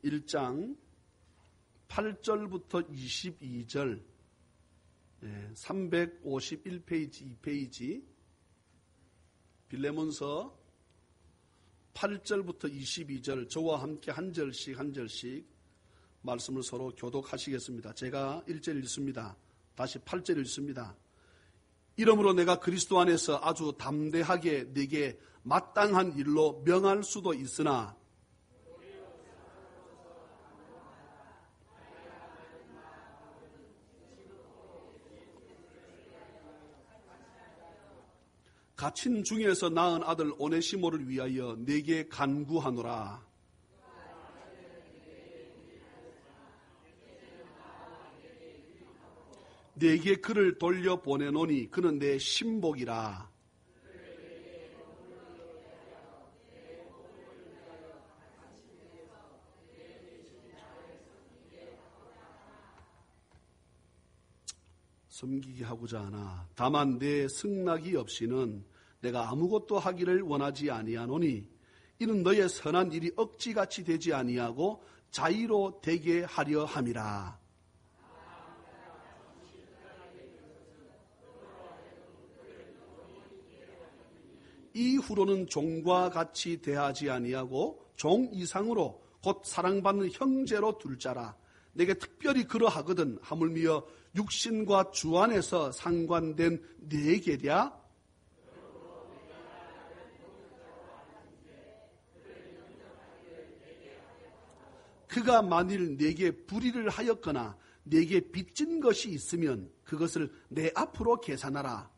1장 8절부터 22절 351페이지 2페이지 빌레몬서 8절부터 22절 저와 함께 한 절씩 말씀을 서로 교독하시겠습니다. 제가 1절 읽습니다. 다시 8절 읽습니다. 이러므로 내가 그리스도 안에서 아주 담대하게 네게 마땅한 일로 명할 수도 있으나 갇힌 중에서 낳은 아들 오네시모를 위하여 네게 간구하노라. 네게 그를 돌려보내노니 그는 내 신복이라. 섬기게 하고자 하나 다만 내 승낙이 없이는 내가 아무것도 하기를 원하지 아니하노니 이는 너의 선한 일이 억지같이 되지 아니하고 자의로 되게 하려 함이라. 이후로는 종과 같이 대하지 아니하고 종 이상으로 곧 사랑받는 형제로 둘 자라. 내게 특별히 그러하거든 하물며 육신과 주 안에서 상관된 네 계랴. 그가 만일 내게 불의를 하였거나 내게 빚진 것이 있으면 그것을 내 앞으로 계산하라.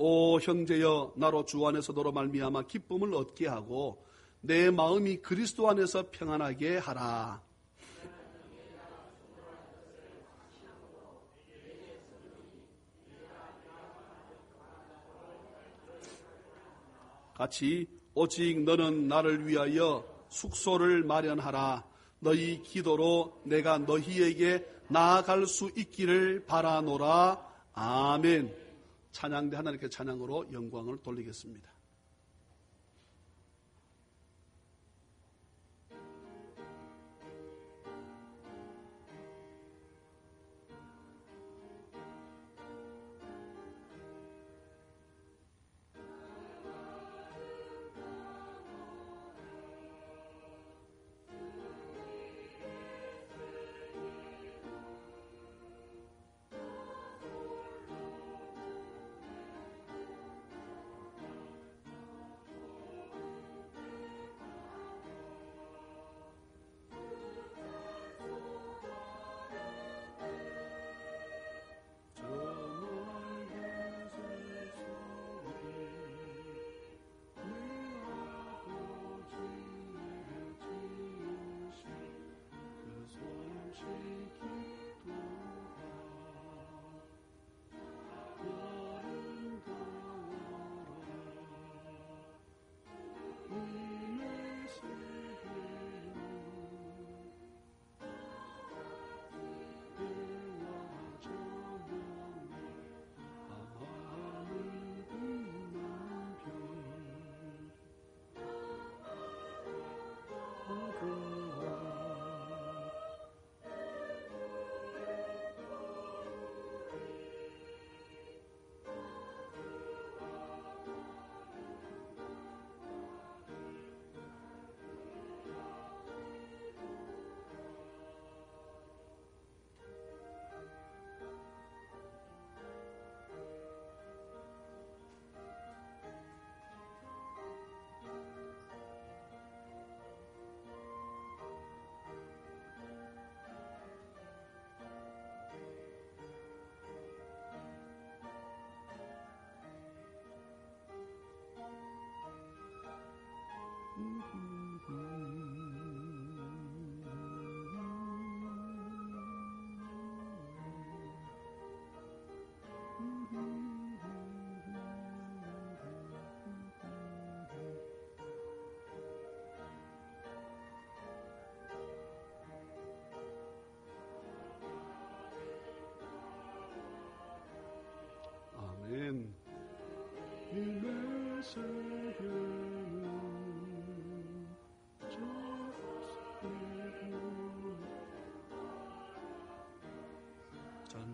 오 형제여, 나로 주 안에서 너로 말미암아 기쁨을 얻게 하고 내 마음이 그리스도 안에서 평안하게 하라. 같이 오직 너는 나를 위하여 숙소를 마련하라. 너희 기도로 내가 너희에게 나아갈 수 있기를 바라노라. 아멘. 찬양대 하나님께 찬양으로 영광을 돌리겠습니다.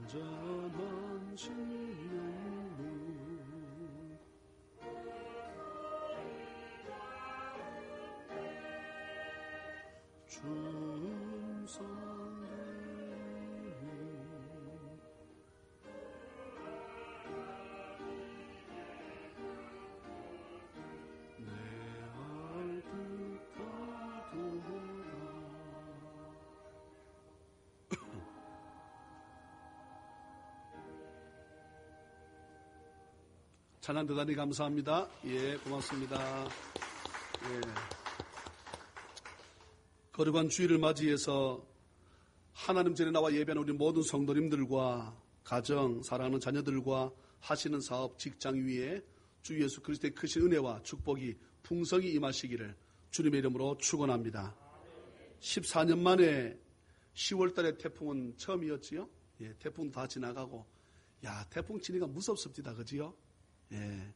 온전한 신령무 충성되니 내 알뜻하도다. 찬양 대단히 감사합니다. 예, 고맙습니다. 예. 거룩한 주일을 맞이해서 하나님 전에 나와 예배하는 우리 모든 성도님들과 가정, 사랑하는 자녀들과 하시는 사업, 직장 위에 주 예수 그리스도의 크신 은혜와 축복이 풍성히 임하시기를 주님의 이름으로 축원합니다. 14년 만에 10월 달에 태풍은 처음이었지요. 예, 태풍 다 지나가고, 야, 태풍 치니까 무섭습니다. 그지요? 예,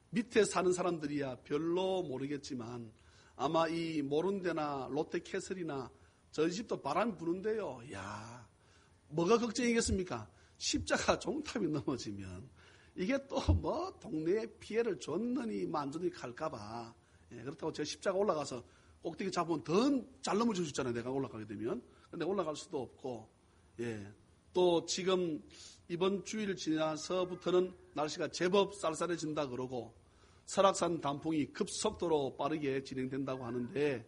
밑에 사는 사람들이야 별로 모르겠지만 아마 이 모른데나 롯데캐슬이나 저희 집도 바람 부는데요. 야, 뭐가 걱정이겠습니까? 십자가 종탑이 넘어지면 이게 또 뭐 동네에 피해를 줬느니 만드니 갈까봐. 예, 그렇다고 제가 십자가 올라가서 꼭대기 잡으면 더 잘 넘어질 수 있잖아요. 내가 올라가게 되면. 근데 올라갈 수도 없고, 예, 또 지금 이번 주일 지나서부터는 날씨가 제법 쌀쌀해진다 그러고 설악산 단풍이 급속도로 빠르게 진행된다고 하는데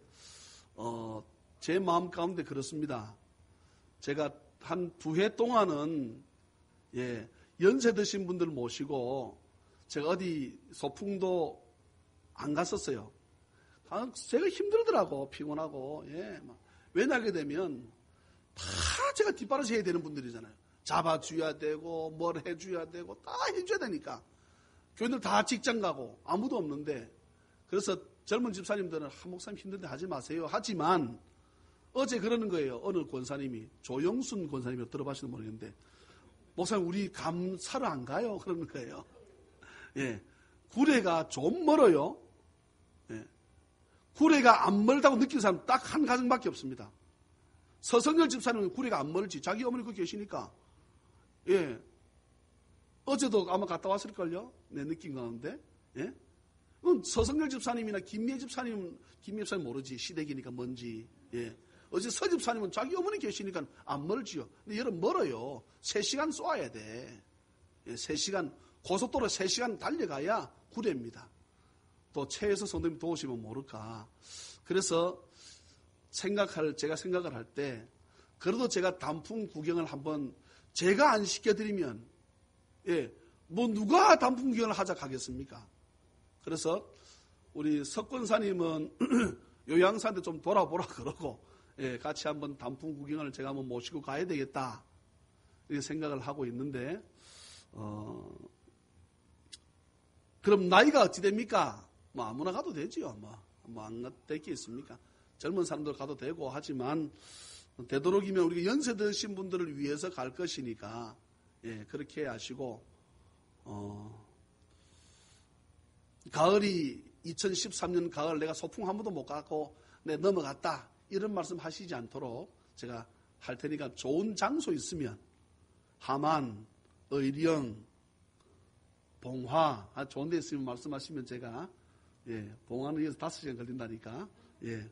제 마음 가운데 그렇습니다. 제가 한 2회 동안은 예, 연세 드신 분들 모시고 제가 어디 소풍도 안 갔었어요. 제가 힘들더라고, 피곤하고. 예, 왜냐하게 되면 다 제가 뒷바라지 해야 되는 분들이잖아요. 잡아줘야 되고 뭘 해줘야 되고 다 해줘야 되니까 교인들 다 직장 가고 아무도 없는데, 그래서 젊은 집사님들은 한 목사님 힘든데 하지 마세요 하지만 어제 그러는 거예요. 어느 권사님이, 조영순 권사님이 들어봐시는 모르겠는데, 목사님 우리 감사를 안 가요? 그러는 거예요. 예, 구례가 좀 멀어요. 예, 구례가 안 멀다고 느끼는 사람 딱 한 가정밖에 없습니다. 서성열 집사님은 구례가 안 멀지. 자기 어머니 거기 계시니까. 예. 어제도 아마 갔다 왔을걸요? 내 느낌 가운데. 예? 서성열 집사님이나 김미애 집사님 모르지. 시댁이니까 뭔지. 예. 어제 서 집사님은 자기 어머니 계시니까 안 멀지요. 근데 여러분 멀어요. 3시간 쏘아야 돼. 예, 3시간, 고속도로 3시간 달려가야 구례입니다. 또 차에서 성도님 도우시면 모를까. 그래서 제가 생각을 할 때, 그래도 제가 단풍 구경을 한번 제가 안 시켜드리면, 예, 뭐 누가 단풍 구경을 하자 가겠습니까? 그래서 우리 석권사님은 요양사한테 좀 돌아보라 그러고, 예, 같이 한번 단풍 구경을 제가 한번 모시고 가야 되겠다, 이렇게 생각을 하고 있는데, 그럼 나이가 어찌 됩니까? 뭐 아무나 가도 되지요. 뭐 안 될 게 있습니까? 젊은 사람들 가도 되고 하지만 되도록이면 우리가 연세 드신 분들을 위해서 갈 것이니까, 예, 그렇게 하시고, 가을이 2013년 가을 내가 소풍 한 번도 못 가고 내 넘어갔다 이런 말씀 하시지 않도록 제가 할 테니까 좋은 장소 있으면 함안, 의령, 봉화, 좋은 데 있으면 말씀하시면 제가, 예, 봉화는 여기서 5시간 걸린다니까, 예.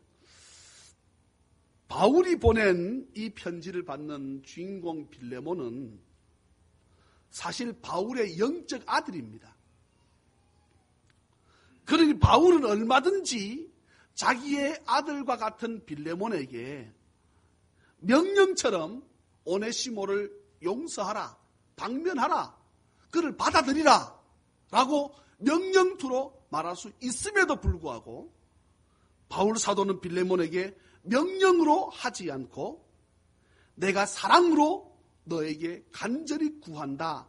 바울이 보낸 이 편지를 받는 주인공 빌레몬은 사실 바울의 영적 아들입니다. 그러니 바울은 얼마든지 자기의 아들과 같은 빌레몬에게 명령처럼 오네시모를 용서하라, 방면하라, 그를 받아들이라 라고 명령투로 말할 수 있음에도 불구하고 바울 사도는 빌레몬에게 명령으로 하지 않고 내가 사랑으로 너에게 간절히 구한다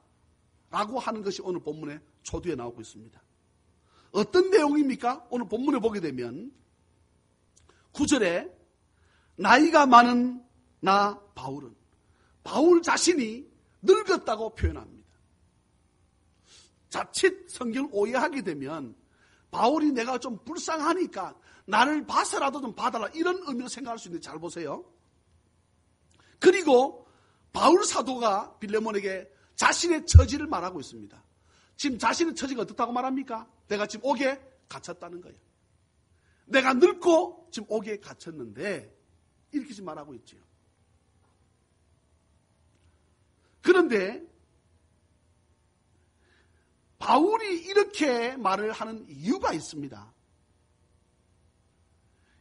라고 하는 것이 오늘 본문의 초두에 나오고 있습니다. 어떤 내용입니까? 오늘 본문에 보게 되면 9절에 나이가 많은 나 바울은, 바울 자신이 늙었다고 표현합니다. 자칫 성경을 오해하게 되면 바울이 내가 좀 불쌍하니까 나를 봐서라도 좀 봐달라 이런 의미로 생각할 수 있는데 잘 보세요. 그리고 바울 사도가 빌레몬에게 자신의 처지를 말하고 있습니다. 지금 자신의 처지가 어떻다고 말합니까? 내가 지금 옥에 갇혔다는 거예요. 내가 늙고 지금 옥에 갇혔는데 이렇게 지금 말하고 있죠. 그런데 바울이 이렇게 말을 하는 이유가 있습니다.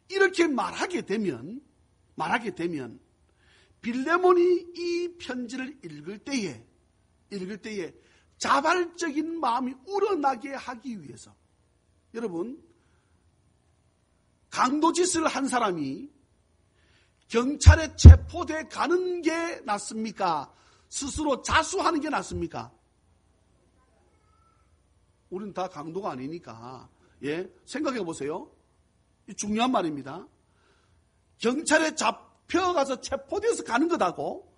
이렇게 말하게 되면 빌레몬이 이 편지를 읽을 때에 자발적인 마음이 우러나게 하기 위해서, 여러분, 강도짓을 한 사람이 경찰에 체포돼 가는 게 낫습니까? 스스로 자수하는 게 낫습니까? 우리는 다 강도가 아니니까, 생각해 보세요. 중요한 말입니다. 경찰에 잡혀가서 체포돼서 가는 것하고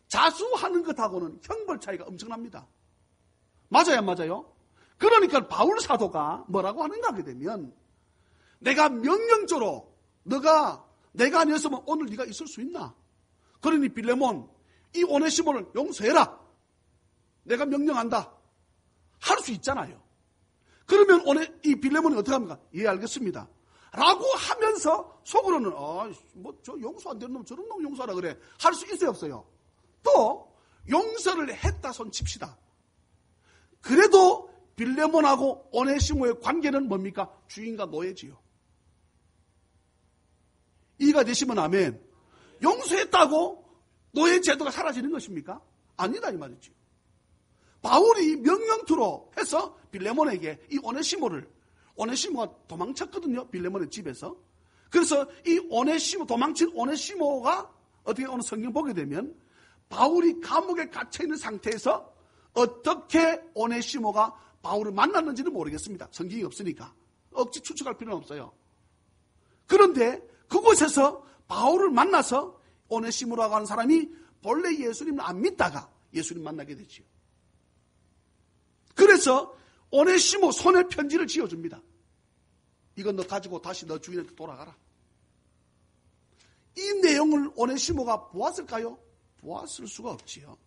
자수하는 것하고는 형벌 차이가 엄청납니다. 맞아요, 안 맞아요? 그러니까 바울 사도가 뭐라고 하는가 하게 되면, 내가 명령적으로 내가 아니었으면 오늘 네가 있을 수 있나? 그러니 빌레몬, 이 오네시모를 용서해라. 내가 명령한다. 할 수 있잖아요. 그러면 이 빌레몬이 어떻게 합니까? 예, 알겠습니다. 라고 하면서 속으로는 저 용서 안 되는 놈 저런 놈 용서하라 그래. 할 수 있어요, 없어요? 또 용서를 했다 손 칩시다. 그래도 빌레몬하고 오네시모의 관계는 뭡니까? 주인과 노예지요. 이해가 되시면 아멘. 용서했다고 노예 제도가 사라지는 것입니까? 아니다 이 말이죠. 바울이 명령투로 해서 빌레몬에게 이 오네시모가 도망쳤거든요. 빌레몬의 집에서. 그래서 이 도망친 오네시모가 어떻게 오늘 성경 보게 되면 바울이 감옥에 갇혀있는 상태에서 어떻게 오네시모가 바울을 만났는지는 모르겠습니다. 성경이 없으니까. 억지 추측할 필요는 없어요. 그런데 그곳에서 바울을 만나서 오네시모라고 하는 사람이 본래 예수님을 안 믿다가 예수님 만나게 되지요. 그래서 오네시모 손에 편지를 지어줍니다. 이건 너 가지고 다시 너 주인한테 돌아가라. 이 내용을 오네시모가 보았을까요? 보았을 수가 없지요.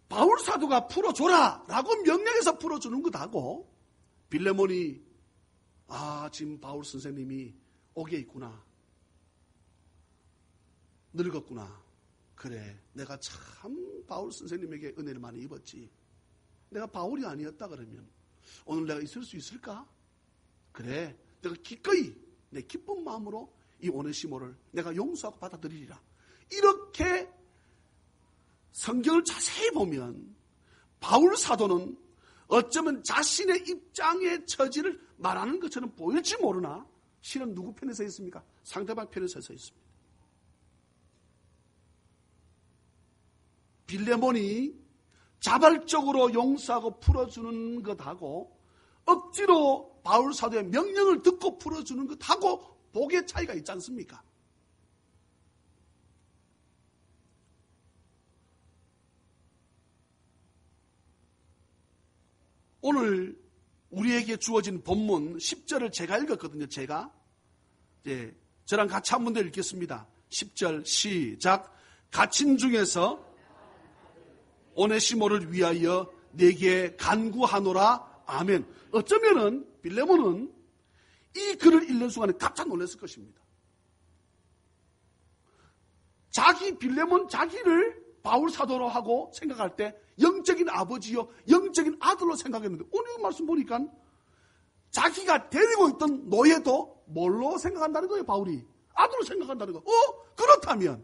바울 사도가 풀어줘라 라고 명령해서 풀어주는 것하고 빌레몬이 지금 바울 선생님이 옥에 있구나. 늙었구나. 그래, 내가 참 바울 선생님에게 은혜를 많이 입었지. 내가 바울이 아니었다 그러면 오늘 내가 있을 수 있을까? 그래, 내가 기꺼이 내 기쁜 마음으로 이 오네시모를 내가 용서하고 받아들이리라. 이렇게 성경을 자세히 보면 바울 사도는 어쩌면 자신의 입장의 처지를 말하는 것처럼 보일지 모르나 실은 누구 편에 서 있습니까? 상대방 편에 서 있습니다. 빌레몬이 자발적으로 용서하고 풀어주는 것하고 억지로 바울 사도의 명령을 듣고 풀어주는 것하고 복의 차이가 있지 않습니까? 오늘 우리에게 주어진 본문 10절을 제가 읽었거든요. 저랑 같이 한 번 더 읽겠습니다. 10절 시작. 갇힌 중에서 오네시모를 위하여 내게 간구하노라. 아멘. 어쩌면은 빌레몬은 이 글을 읽는 순간에 깜짝 놀랐을 것입니다. 빌레몬 자기를 바울 사도로 하고 생각할 때 영적인 아버지요 영적인 아들로 생각했는데 오늘 말씀 보니까 자기가 데리고 있던 노예도 뭘로 생각한다는 거예요. 바울이 아들로 생각한다는 거. 그렇다면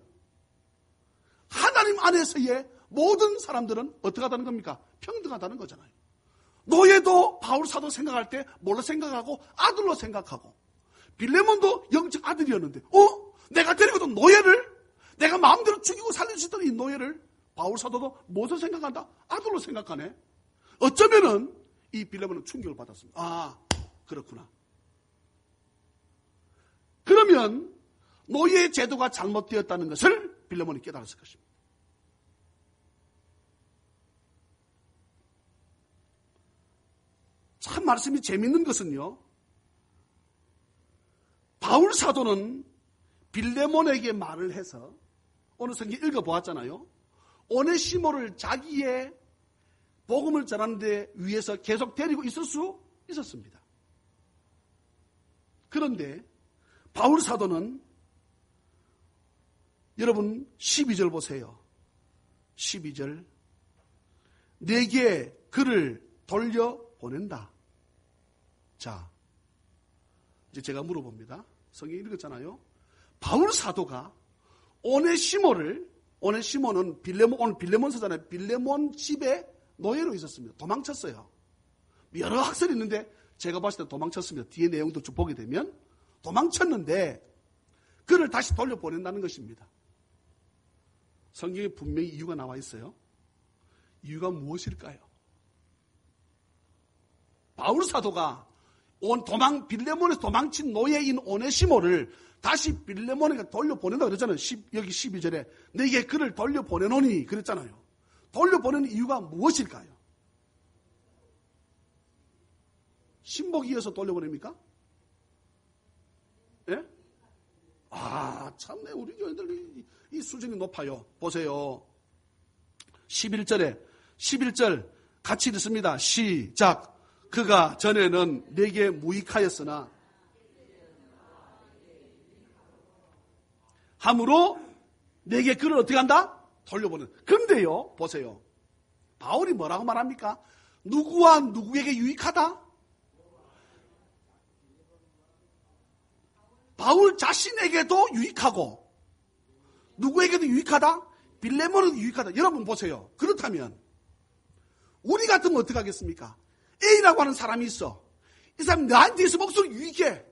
하나님 안에서의 모든 사람들은 어떻게 하다는 겁니까? 평등하다는 거잖아요. 노예도 바울 사도 생각할 때 뭘로 생각하고 아들로 생각하고 빌레몬도 영적 아들이었는데 내가 데리고 있던 노예를 내가 마음대로 죽이고 살릴 수 있던 이 노예를 바울 사도도 무엇을 생각한다? 아들로 생각하네. 어쩌면은 이 빌레몬은 충격을 받았습니다. 그렇구나. 그러면 노예 제도가 잘못되었다는 것을 빌레몬이 깨달았을 것입니다. 참 말씀이 재밌는 것은요. 바울 사도는 빌레몬에게 말을 해서 오늘 성경 읽어보았잖아요. 오네시모를 자기의 복음을 전하는 데 위해서 계속 데리고 있을 수 있었습니다. 그런데 바울 사도는 여러분 12절 보세요. 12절 내게 그를 돌려보낸다. 자, 이제 제가 물어봅니다. 성경 읽었잖아요. 바울 사도가 오네시모는 오늘 빌레몬 서잖아요. 빌레몬 집에 노예로 있었습니다. 도망쳤어요. 여러 학설이 있는데 제가 봤을 때 도망쳤습니다. 뒤에 내용도 쭉 보게 되면 도망쳤는데 그를 다시 돌려보낸다는 것입니다. 성경에 분명히 이유가 나와 있어요. 이유가 무엇일까요? 바울 사도가 빌레몬에서 도망친 노예인 오네시모를 다시 빌레몬에게 돌려보낸다 그랬잖아요. 여기 12절에 내게 그를 돌려보내노니 그랬잖아요. 돌려보내는 이유가 무엇일까요? 신복이 이어서 돌려보냅니까? 예? 참네. 우리 교회들 이 수준이 높아요. 보세요. 11절 같이 읽습니다. 시작. 그가 전에는 내게 무익하였으나 함으로 내게 그를 어떻게 한다? 돌려보는. 근데요, 보세요. 바울이 뭐라고 말합니까? 누구와 누구에게 유익하다? 바울 자신에게도 유익하고 누구에게도 유익하다? 빌레몬에도 유익하다. 여러분 보세요. 그렇다면 우리 같으면 어떻게 하겠습니까? A라고 하는 사람이 있어. 이 사람 나한테 있으면 목소리 유익해.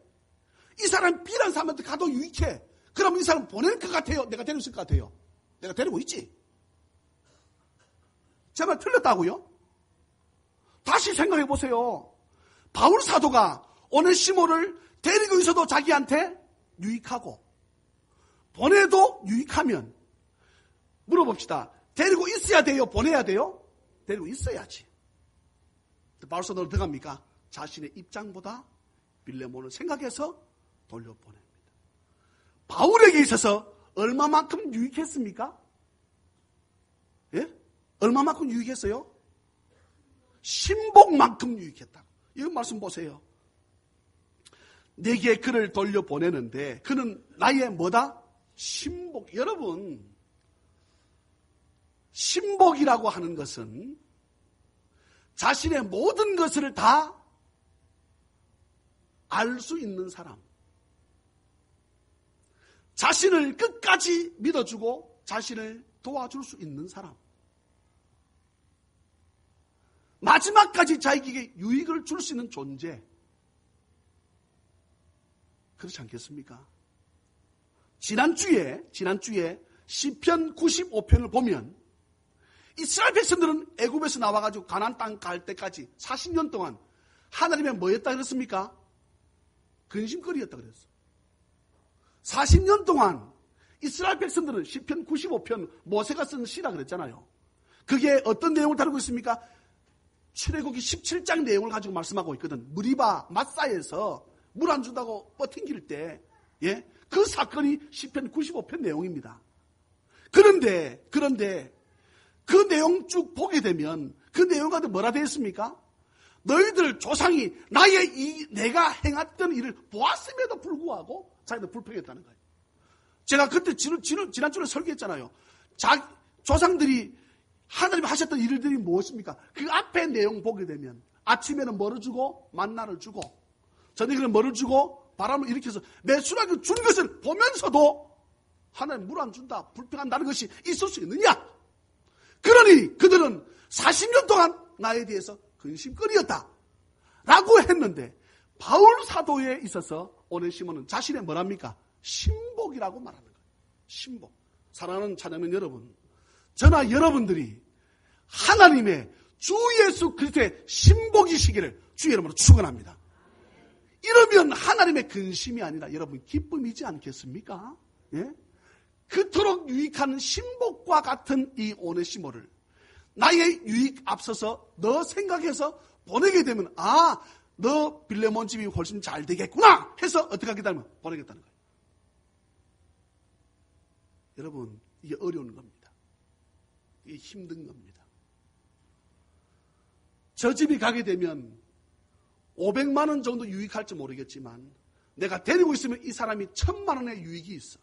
이 사람 B라는 사람한테 가도 유익해. 그럼 이 사람 보낼 것 같아요? 내가 데리고 있을 것 같아요? 내가 데리고 있지. 제 말 틀렸다고요? 다시 생각해 보세요. 바울 사도가 오네시모를 데리고 있어도 자기한테 유익하고 보내도 유익하면 물어봅시다. 데리고 있어야 돼요? 보내야 돼요? 데리고 있어야지. 바울 사도는 어떻게 합니까? 자신의 입장보다 빌레몬을 생각해서 돌려보냅니다. 바울에게 있어서 얼마만큼 유익했습니까? 예? 얼마만큼 유익했어요? 신복만큼 유익했다. 이 말씀 보세요. 내게 그를 돌려보내는데 그는 나의 뭐다? 신복. 여러분, 신복이라고 하는 것은 자신의 모든 것을 다 알 수 있는 사람. 자신을 끝까지 믿어주고 자신을 도와줄 수 있는 사람. 마지막까지 자기에게 유익을 줄 수 있는 존재. 그렇지 않겠습니까? 지난주에 시편 95편을 보면 이스라엘 백성들은 애굽에서 나와가지고 가나안 땅 갈 때까지 40년 동안 하나님의 뭐였다 그랬습니까? 근심거리였다 그랬어. 40년 동안 이스라엘 백성들은 시편 95편 모세가 쓴 시라 그랬잖아요. 그게 어떤 내용을 다루고 있습니까? 출애굽기 17장 내용을 가지고 말씀하고 있거든. 무리바 마사에서 물 안 준다고 뻗팅길 때, 예? 그 사건이 시편 95편 내용입니다. 그런데 그 내용 쭉 보게 되면 그 내용 가운데 뭐라 되어 있습니까? 너희들 조상이 내가 행했던 일을 보았음에도 불구하고 자기들 불평했다는 거예요. 제가 그때 지난주에 설교했잖아요. 조상들이 하나님 하셨던 일들이 무엇입니까? 그 앞에 내용 보게 되면 아침에는 뭐를 주고 만나를 주고 저녁에는 뭐를 주고 바람을 일으켜서 매순하게 준 것을 보면서도 하나님 물 안 준다, 불평한다는 것이 있을 수 있느냐? 그러니 그들은 40년 동안 나에 대해서 근심거리였다 라고 했는데 바울 사도에 있어서 오네시모는 자신의 뭐랍니까? 신복이라고 말하는 거예요. 신복. 사랑하는 찬양하는 여러분, 저나 여러분들이 하나님의 주 예수 그리스도의 신복이시기를 주의 이름으로 축원합니다. 이러면 하나님의 근심이 아니라 여러분 기쁨이지 않겠습니까? 예? 그토록 유익한 신복과 같은 이 오네시모를 나의 유익 앞서서 너 생각해서 보내게 되면 너 빌레몬 집이 훨씬 잘 되겠구나 해서 어떻게 하겠다면 보내겠다는 거예요. 여러분, 이게 어려운 겁니다. 이게 힘든 겁니다. 저 집이 가게 되면 500만 원 정도 유익할지 모르겠지만 내가 데리고 있으면 이 사람이 1000만 원의 유익이 있어.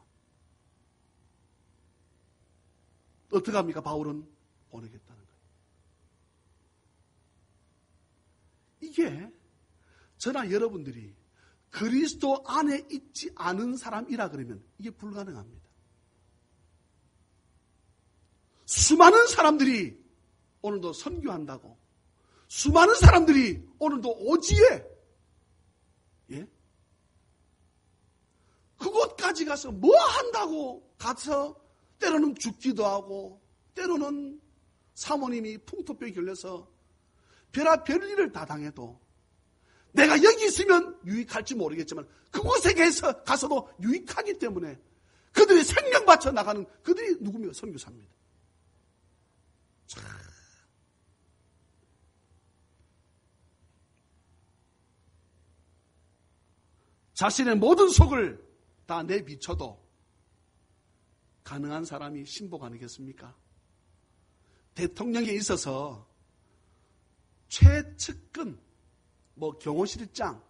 어떻게 합니까? 바울은 보내겠다는 거예요. 이게 저나 여러분들이 그리스도 안에 있지 않은 사람이라 그러면 이게 불가능합니다. 수많은 사람들이 오늘도 선교한다고, 수많은 사람들이 오늘도 오지에, 예? 그곳까지 가서 뭐 한다고 가서 때로는 죽기도 하고 때로는 사모님이 풍토병이 걸려서 별일을 다 당해도 내가 여기 있으면 유익할지 모르겠지만 그곳에 가서도 유익하기 때문에 그들이 생명 바쳐 나가는 그들이 누구며 선교사입니다. 참. 자신의 모든 속을 다 내비쳐도 가능한 사람이 신복 아니겠습니까? 대통령에 있어서 최측근, 경호실장,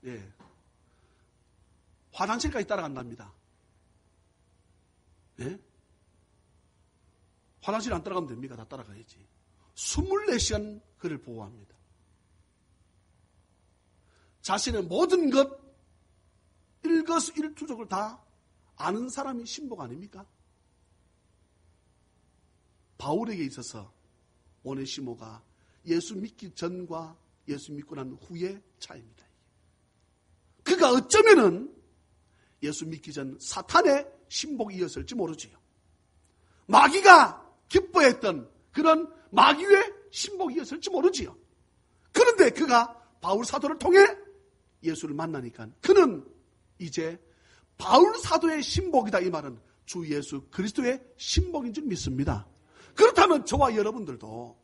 예, 화장실까지 따라간답니다. 예? 화장실 안 따라가면 됩니까? 다 따라가야지. 24시간 그를 보호합니다. 자신의 모든 것, 일거수일투족을 다 아는 사람이 신복 아닙니까? 바울에게 있어서 오네시모가 예수 믿기 전과 예수 믿고 난 후의 차이입니다. 그가 어쩌면은 예수 믿기 전 사탄의 신복이었을지 모르지요. 마귀가 기뻐했던 그런 마귀의 신복이었을지 모르지요. 그런데 그가 바울 사도를 통해 예수를 만나니까 그는 이제 바울 사도의 신복이다. 이 말은 주 예수 그리스도의 신복인 줄 믿습니다. 그렇다면 저와 여러분들도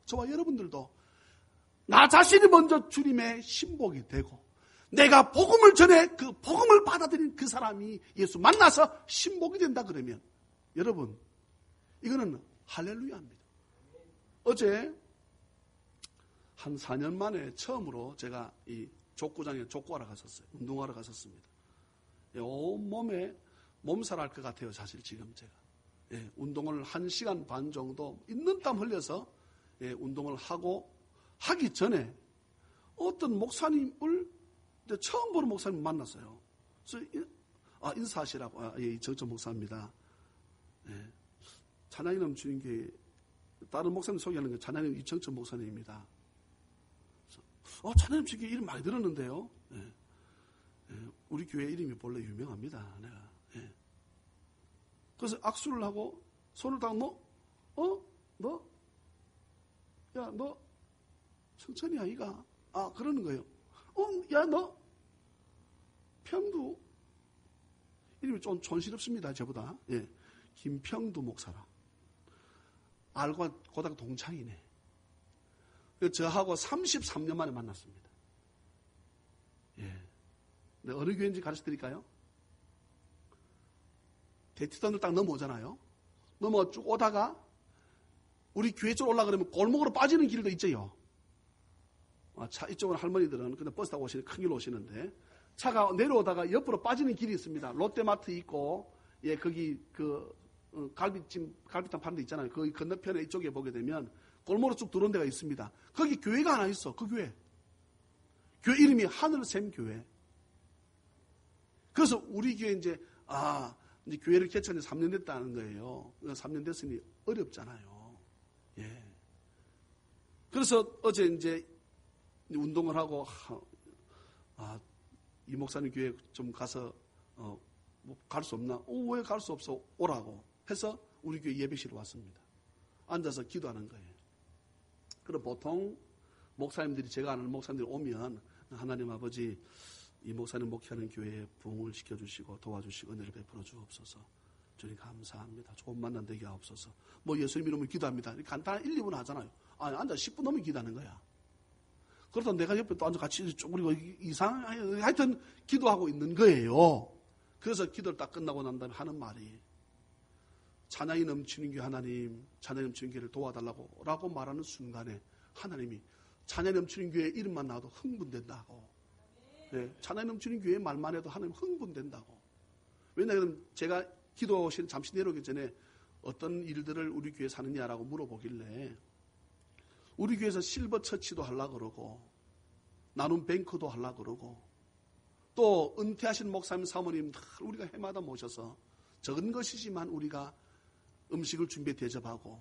나 자신이 먼저 주님의 신복이 되고 내가 복음을 전해 그 복음을 받아들인 그 사람이 예수 만나서 신복이 된다 그러면 여러분 이거는 할렐루야입니다. 어제 한 4년 만에 처음으로 제가 이 족구장에 족구하러 갔었어요. 운동하러 갔었습니다. 온몸에 몸살할 것 같아요. 사실 지금 제가. 예, 운동을 1시간 반 정도 있는 땀 흘려서 운동을 하기 전에 어떤 목사님을 처음 보는 목사님 만났어요. 그래서 인사하시라고. 예, 정천 목사입니다. 예, 찬양이름 주님께 다른 목사님 소개하는 게 찬양이름 이정천 목사님입니다. 찬양이름 주님께 이름 많이 들었는데요. 예. 우리 교회 이름이 본래 유명합니다. 내가. 예. 그래서 악수를 하고 손을 딱 너 천천히 아이가. 그러는 거예요. 너 평두 이름이 좀 촌스럽습니다. 저보다. 예. 김평두 목사라. 알과 고등학교 동창이네. 저하고 33년 만에 만났습니다. 예. 어느 교회인지 가르쳐 드릴까요? 대치선을 딱 넘어오잖아요. 넘어 쭉 오다가 우리 교회 쪽으로 올라가려면 골목으로 빠지는 길도 있죠. 차 이쪽은 할머니들은 근데 버스 타고 큰 길로 오시는데 차가 내려오다가 옆으로 빠지는 길이 있습니다. 롯데마트 있고 거기 갈비탕 파는 데 있잖아요. 거기 건너편에 이쪽에 보게 되면 골목으로 쭉 들어온 데가 있습니다. 거기 교회가 하나 있어. 그 교회 이름이 하늘샘 교회. 그래서 우리 교회 이제 교회를 개척한 지 3년 됐다는 거예요. 3년 됐으니 어렵잖아요. 예. 그래서 어제 이제 운동을 하고 이 목사님 교회 좀 가서 갈 수 없나? 왜 갈 수 없어? 오라고 해서 우리 교회 예배실에 왔습니다. 앉아서 기도하는 거예요. 그럼 보통 목사님들이 제가 아는 목사님들이 오면 하나님 아버지 이 목사님 목회하는 교회에 부흥을 시켜주시고 도와주시고 은혜를 베풀어 주옵소서. 주님 감사합니다. 좋은 만남 되게 하옵소서. 예수님 이름으로 기도합니다. 간단한 1, 2분 하잖아요. 앉아 10분 넘으면 기도하는 거야. 그러다 내가 옆에 또 앉아 같이 쪼그리고 하여튼 기도하고 있는 거예요. 그래서 기도를 딱 끝나고 난 다음에 하는 말이 찬양이 넘치는 교회 하나님, 찬양이 넘치는 교회를 도와달라고 라고 말하는 순간에 하나님이 찬양이 넘치는 교회 이름만 나와도 흥분된다고. 네, 찬양이 넘치는 교회 말만 해도 하나님 흥분된다고. 왜냐하면 제가 기도실 잠시 내려오기 전에 어떤 일들을 우리 교회에 사느냐라고 물어보길래 우리 교회에서 실버 처치도 하려고 그러고 나눔 뱅크도 하려고 그러고 또 은퇴하신 목사님 사모님 우리가 해마다 모셔서 적은 것이지만 우리가 음식을 준비해 대접하고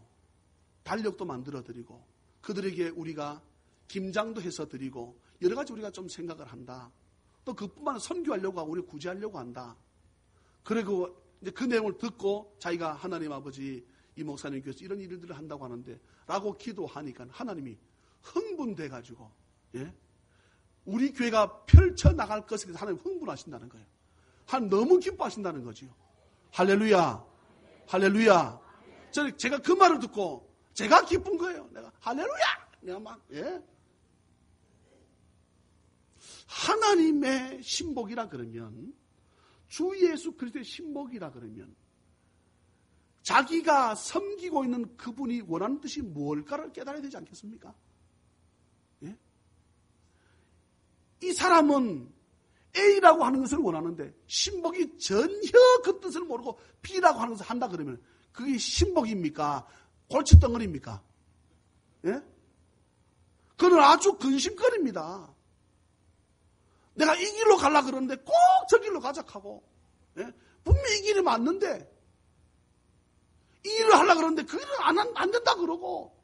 달력도 만들어 드리고 그들에게 우리가 김장도 해서 드리고 여러 가지 우리가 좀 생각을 한다. 또 그뿐만 아니라 선교하려고 하고 우리 구제하려고 한다. 그리고 이제 그 내용을 듣고 자기가 하나님 아버지 이 목사님께서 이런 일들을 한다고 하는데 라고 기도하니까 하나님이 흥분돼 가지고 우리 교회가 펼쳐나갈 것에 대해서 하나님 흥분하신다는 거예요. 하나님 너무 기뻐하신다는 거지요. 할렐루야. 할렐루야. 제가 그 말을 듣고 제가 기쁜 거예요. 내가 할렐루야. 내가 막 하나님의 신복이라 그러면 주 예수 그리스도의 신복이라 그러면 자기가 섬기고 있는 그분이 원하는 뜻이 뭘까를 깨달아야 되지 않겠습니까? 예? 이 사람은 A라고 하는 것을 원하는데 신복이 전혀 그 뜻을 모르고 B라고 하는 것을 한다 그러면 그게 신복입니까? 골칫덩어리입니까? 예? 그건 아주 근심거리입니다. 내가 이 길로 가려고 그러는데 꼭 저 길로 가자하고 분명히 이 길이 맞는데 이 일을 하려고 그러는데 그 일은 안 된다 그러고.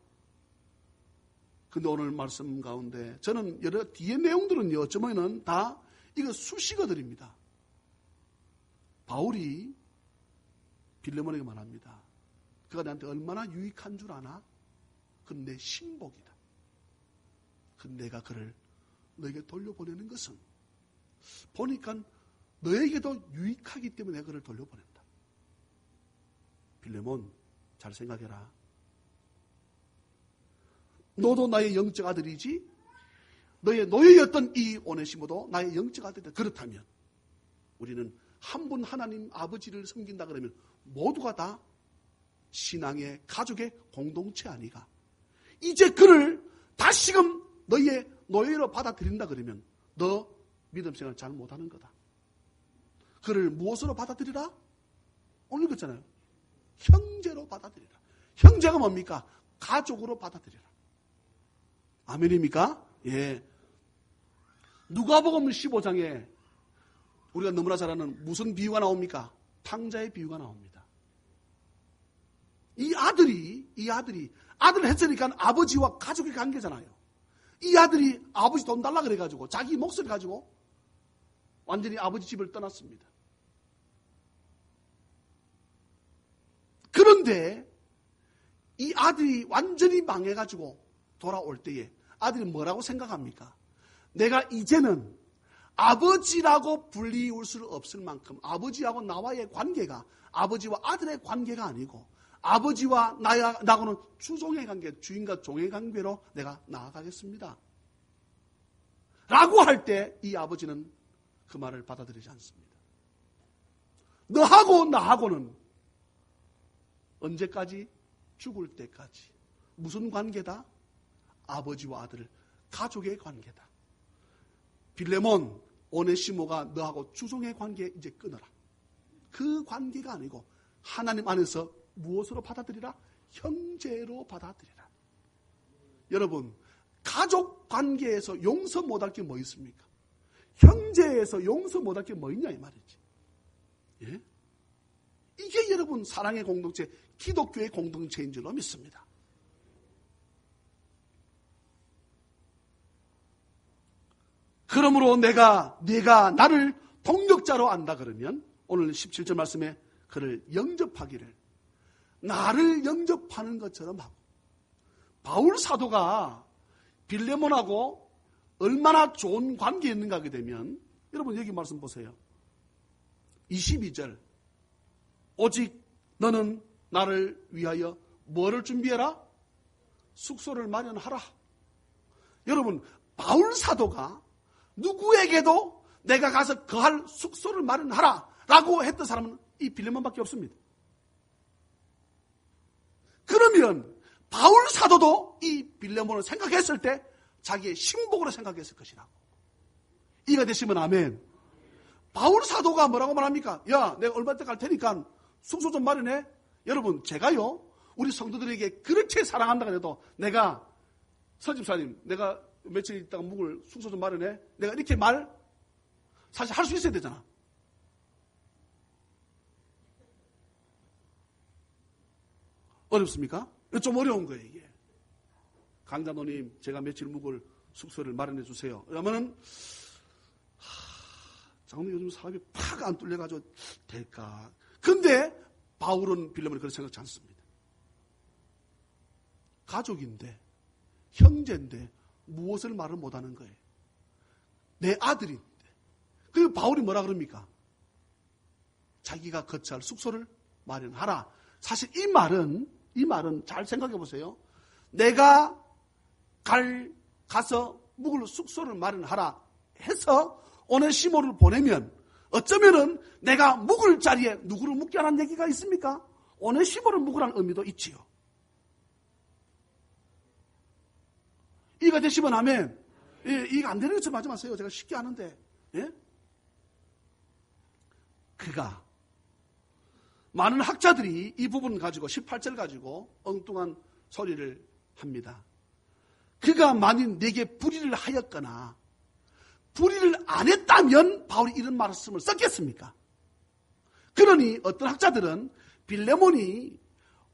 근데 오늘 말씀 가운데 저는 여러 뒤에 내용들은요 어쩌면은 다 이거 수식어들입니다. 바울이 빌레몬에게 말합니다. 그가 나한테 얼마나 유익한 줄 아나? 그건 내 신복이다. 내가 그를 너에게 돌려보내는 것은 보니까 너에게도 유익하기 때문에 내가 그를 돌려보낸다. 빌레몬 잘 생각해라. 너도 나의 영적 아들이지 너의 노예였던 이 오네시모도 나의 영적 아들이다. 그렇다면 우리는 한 분 하나님 아버지를 섬긴다 그러면 모두가 다 신앙의 가족의 공동체 아니가. 이제 그를 다시금 너의 노예로 받아들인다 그러면 너 믿음 생활 잘 못하는 거다. 그를 무엇으로 받아들이라? 오늘 그랬잖아요. 형제로 받아들이라. 형제가 뭡니까? 가족으로 받아들이라. 아멘입니까? 예. 누가복음 15장에 우리가 너무나 잘 아는 무슨 비유가 나옵니까? 탕자의 비유가 나옵니다. 이 아들을 했으니까 아버지와 가족의 관계잖아요. 이 아들이 아버지 돈 달라 그래가지고 자기 몫을 가지고 완전히 아버지 집을 떠났습니다. 그런데 이 아들이 완전히 망해가지고 돌아올 때에 아들이 뭐라고 생각합니까? 내가 이제는 아버지라고 불리울 수 없을 만큼 아버지하고 나와의 관계가 아버지와 아들의 관계가 아니고 아버지와 나하고는 주종의 관계, 주인과 종의 관계로 내가 나아가겠습니다. 라고 할 때 이 아버지는 그 말을 받아들이지 않습니다. 너하고 나하고는 언제까지? 죽을 때까지. 무슨 관계다? 아버지와 아들, 가족의 관계다. 빌레몬, 오네시모가 너하고 주종의 관계 이제 끊어라. 그 관계가 아니고 하나님 안에서 무엇으로 받아들이라? 형제로 받아들이라. 여러분, 가족 관계에서 용서 못할 게 뭐 있습니까? 형제에서 용서 못할 게 뭐 있냐 이 말이지. 예? 이게 여러분 사랑의 공동체, 기독교의 공동체인 줄로 믿습니다. 그러므로 내가 나를 동력자로 안다 그러면 오늘 17절 말씀에 그를 영접하기를 나를 영접하는 것처럼 하고 바울 사도가 빌레몬하고 얼마나 좋은 관계였는가 하게 되면 여러분 여기 말씀 보세요. 22절 오직 너는 나를 위하여 뭐를 준비해라? 숙소를 마련하라. 여러분 바울 사도가 누구에게도 내가 가서 거할 숙소를 마련하라 라고 했던 사람은 이 빌레몬밖에 없습니다. 그러면 바울 사도도 이 빌레몬을 생각했을 때 자기의 신복으로 생각했을 것이라고. 이해가 되시면 아멘. 바울 사도가 뭐라고 말합니까? 야, 내가 얼마 때 갈 테니까 숙소 좀 마련해. 여러분, 제가요, 우리 성도들에게 그렇게 사랑한다 그래도 내가 서집사님, 내가 며칠 있다가 묵을 숙소 좀 마련해. 내가 이렇게 사실 할 수 있어야 되잖아. 어렵습니까? 좀 어려운 거예요, 이게. 강자노님, 제가 며칠 묵을 숙소를 마련해 주세요. 그러면은, 장로님 요즘 사업이 팍 안 뚫려가지고 될까? 근데 바울은 빌레몬이 그렇게 생각하지 않습니다. 가족인데, 형제인데, 무엇을 말을 못하는 거예요? 내 아들인데. 그리고 바울이 뭐라 그럽니까? 자기가 거처할 숙소를 마련하라. 사실 이 말은 잘 생각해 보세요. 내가 가서 묵을 숙소를 마련하라 해서 오네시모를 보내면 어쩌면은 내가 묵을 자리에 누구를 묵게 하라는 얘기가 있습니까? 오네시모를 묵으라는 의미도 있지요. 이해가 되시면 아멘. 예, 이해가 안 되는 것처럼 하지 마세요. 제가 쉽게 하는데. 예? 그가 많은 학자들이 이 부분 가지고 18절 가지고 엉뚱한 소리를 합니다. 그가 만일 내게 불의를 하였거나 불의를 안 했다면 바울이 이런 말씀을 썼겠습니까? 그러니 어떤 학자들은 빌레몬이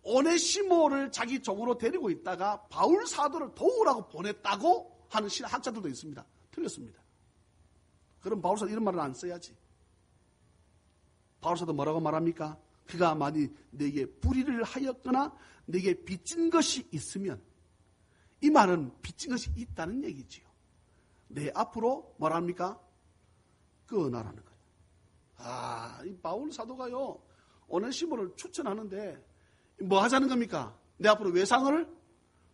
오네시모를 자기 종으로 데리고 있다가 바울 사도를 도우라고 보냈다고 하는 학자들도 있습니다. 틀렸습니다. 그럼 바울 사도 이런 말을 안 써야지. 바울 사도 뭐라고 말합니까? 그가 만일 내게 불의를 하였거나 내게 빚진 것이 있으면, 이 말은 빚진 것이 있다는 얘기지요. 내 앞으로 뭐랍니까? 끊어라는 거예요. 이 바울 사도가요, 오네시모를 추천하는데 뭐 하자는 겁니까? 내 앞으로 외상을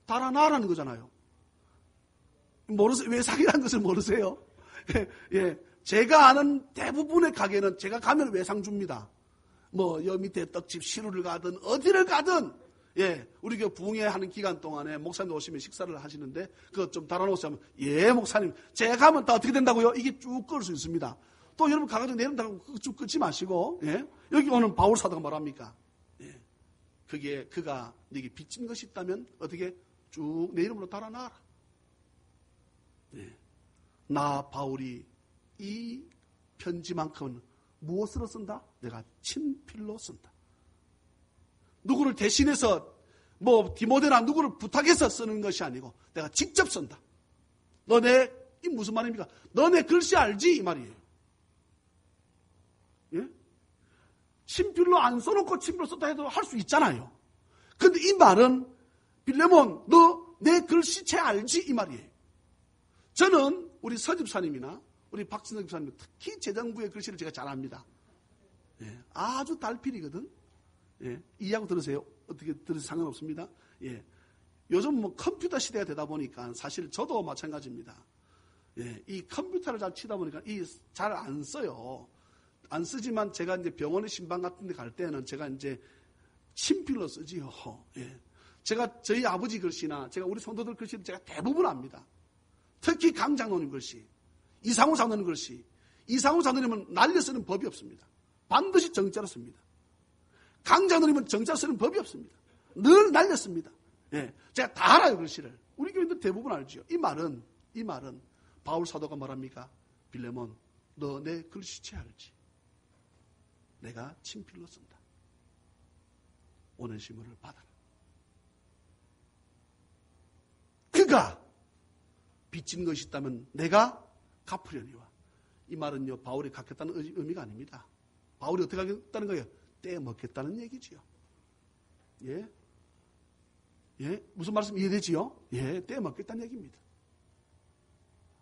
달아나라는 거잖아요. 모르세요? 외상이라는 것을 모르세요? 예, 제가 아는 대부분의 가게는 제가 가면 외상 줍니다. 뭐 여 밑에 떡집 시루를 가든 어디를 가든, 예, 우리 그 부흥회하는 기간 동안에 목사님 오시면 식사를 하시는데 그거 좀 달아놓으시면, 예, 목사님 제가 가면 다 어떻게 된다고요? 이게 쭉 끌 수 있습니다. 또 여러분 가가지고 내린다고 쭉 끊지 마시고, 예, 여기 오는 바울 사도가 말합니까? 예, 그가 네게 빚진 것이 있다면 어떻게 쭉 내 이름으로 달아놔라. 예, 나 바울이 이 편지만큼은 무엇으로 쓴다? 내가 친필로 쓴다. 누구를 대신해서 뭐 디모데나 누구를 부탁해서 쓰는 것이 아니고 내가 직접 쓴다. 이 무슨 말입니까? 너네 글씨 알지? 이 말이에요. 예? 친필로 안 써놓고 친필로 썼다 해도 할 수 있잖아요. 근데 이 말은 빌레몬, 너 내 글씨체 알지? 이 말이에요. 저는 우리 서집사님이나 우리 박진석 집사님, 특히 재정부의 글씨를 제가 잘 압니다. 예, 아주 달필이거든. 예, 이해하고 들으세요. 어떻게 들으세요? 상관없습니다. 예, 요즘 뭐 컴퓨터 시대가 되다 보니까 사실 저도 마찬가지입니다. 예, 이 컴퓨터를 잘 치다 보니까 잘 안 써요. 안 쓰지만 제가 이제 병원의 신방 같은 데 갈 때는 제가 이제 친필로 쓰지요. 예, 제가 저희 아버지 글씨나 제가 우리 성도들 글씨를 제가 대부분 압니다. 특히 강 장로님 글씨, 이상우 장로님 글씨. 이상우 장로님은 날려 쓰는 법이 없습니다. 반드시 정자로 씁니다. 강 장로님은 정자 쓰는 법이 없습니다. 늘 날려 씁니다. 예, 제가 다 알아요, 글씨를. 우리 교인들 대부분 알죠. 이 말은 바울 사도가 말합니까? 빌레몬, 너 내 글씨체 알지? 내가 친필로 쓴다. 오네시모를 받아라. 그가 빚진 것이 있다면 내가 갚으려니와. 이 말은요, 바울이 갚겠다는 의미가 아닙니다. 바울이 어떻게 하겠다는 거예요? 떼먹겠다는 얘기지요. 예? 예? 무슨 말씀 이해되지요? 예, 떼먹겠다는 얘기입니다.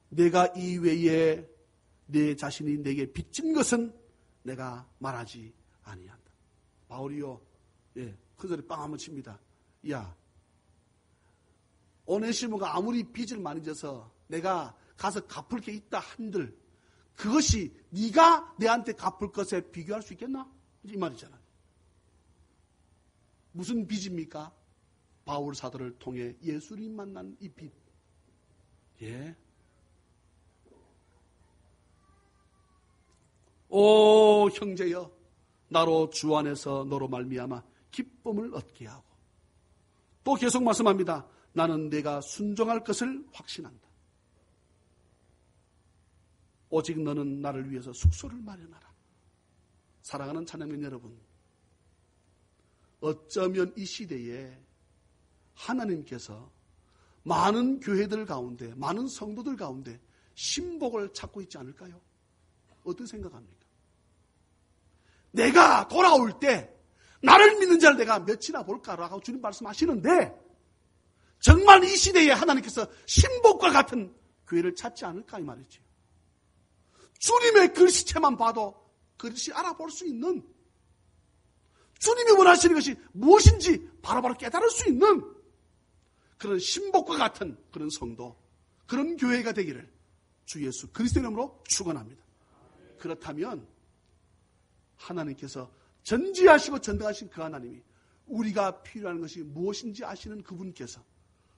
내가 이외에 내 자신이 내게 빚진 것은 내가 말하지 아니한다. 바울이요, 예, 큰 소리 빵 한번 칩니다. 야, 오네시모가 아무리 빚을 많이 져서 내가 가서 갚을 게 있다 한들 그것이 네가 내한테 갚을 것에 비교할 수 있겠나? 이 말이잖아요. 무슨 빚입니까? 바울 사도를 통해 예수님 만난 이 빚. 예. 오 형제여, 나로 주 안에서 너로 말미암아 기쁨을 얻게 하고, 또 계속 말씀합니다. 나는 내가 순종할 것을 확신한다. 오직 너는 나를 위해서 숙소를 마련하라. 사랑하는 찬양민 여러분, 어쩌면 이 시대에 하나님께서 많은 교회들 가운데, 많은 성도들 가운데 신복을 찾고 있지 않을까요? 어떻게 생각합니까? 내가 돌아올 때 나를 믿는 자를 내가 몇이나 볼까라고 주님 말씀하시는데, 정말 이 시대에 하나님께서 신복과 같은 교회를 찾지 않을까 이 말이죠. 주님의 글씨체만 봐도 그것이 알아볼 수 있는, 주님이 원하시는 것이 무엇인지 바로바로 깨달을 수 있는 그런 신복과 같은 그런 성도, 그런 교회가 되기를 주 예수 그리스도의 이름으로 축원합니다. 그렇다면 하나님께서 전지하시고 전능하신 그 하나님이 우리가 필요한 것이 무엇인지 아시는 그분께서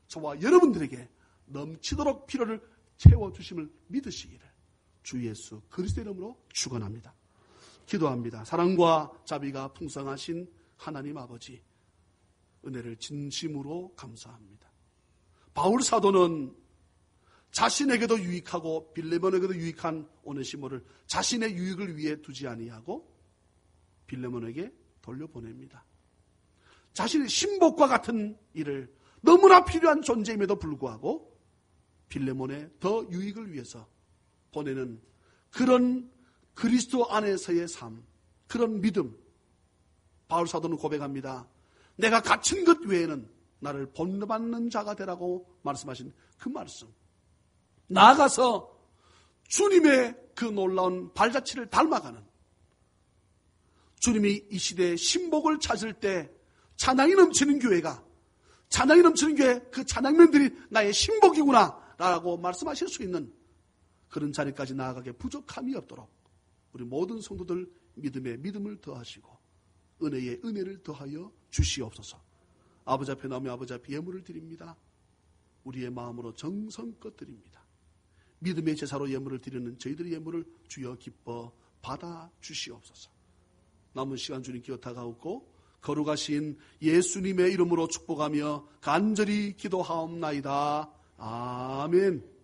저와 여러분들에게 넘치도록 필요를 채워주심을 믿으시기를 주 예수 그리스도의 이름으로 축원합니다. 기도합니다. 사랑과 자비가 풍성하신 하나님 아버지, 은혜를 진심으로 감사합니다. 바울 사도는 자신에게도 유익하고 빌레몬에게도 유익한 오네시모를 자신의 유익을 위해 두지 아니하고 빌레몬에게 돌려보냅니다. 자신의 신복과 같은 일을 너무나 필요한 존재임에도 불구하고 빌레몬의 더 유익을 위해서 보내는 그런 그리스도 안에서의 삶, 그런 믿음. 바울 사도는 고백합니다. 내가 갇힌 것 외에는 나를 본받는 자가 되라고 말씀하신 그 말씀. 나아가서 주님의 그 놀라운 발자취를 닮아가는, 주님이 이 시대에 신복을 찾을 때 찬양이 넘치는 교회가, 찬양이 넘치는 교회, 그 찬양맨들이 나의 신복이구나 라고 말씀하실 수 있는 그런 자리까지 나아가게 부족함이 없도록 우리 모든 성도들 믿음에 믿음을 더하시고 은혜에 은혜를 더하여 주시옵소서. 아버지 앞에 나오며 아버지 앞에 예물을 드립니다. 우리의 마음으로 정성껏 드립니다. 믿음의 제사로 예물을 드리는 저희들의 예물을 주여 기뻐 받아 주시옵소서. 남은 시간 주님께 다가오고 거룩하신 예수님의 이름으로 축복하며 간절히 기도하옵나이다. 아멘.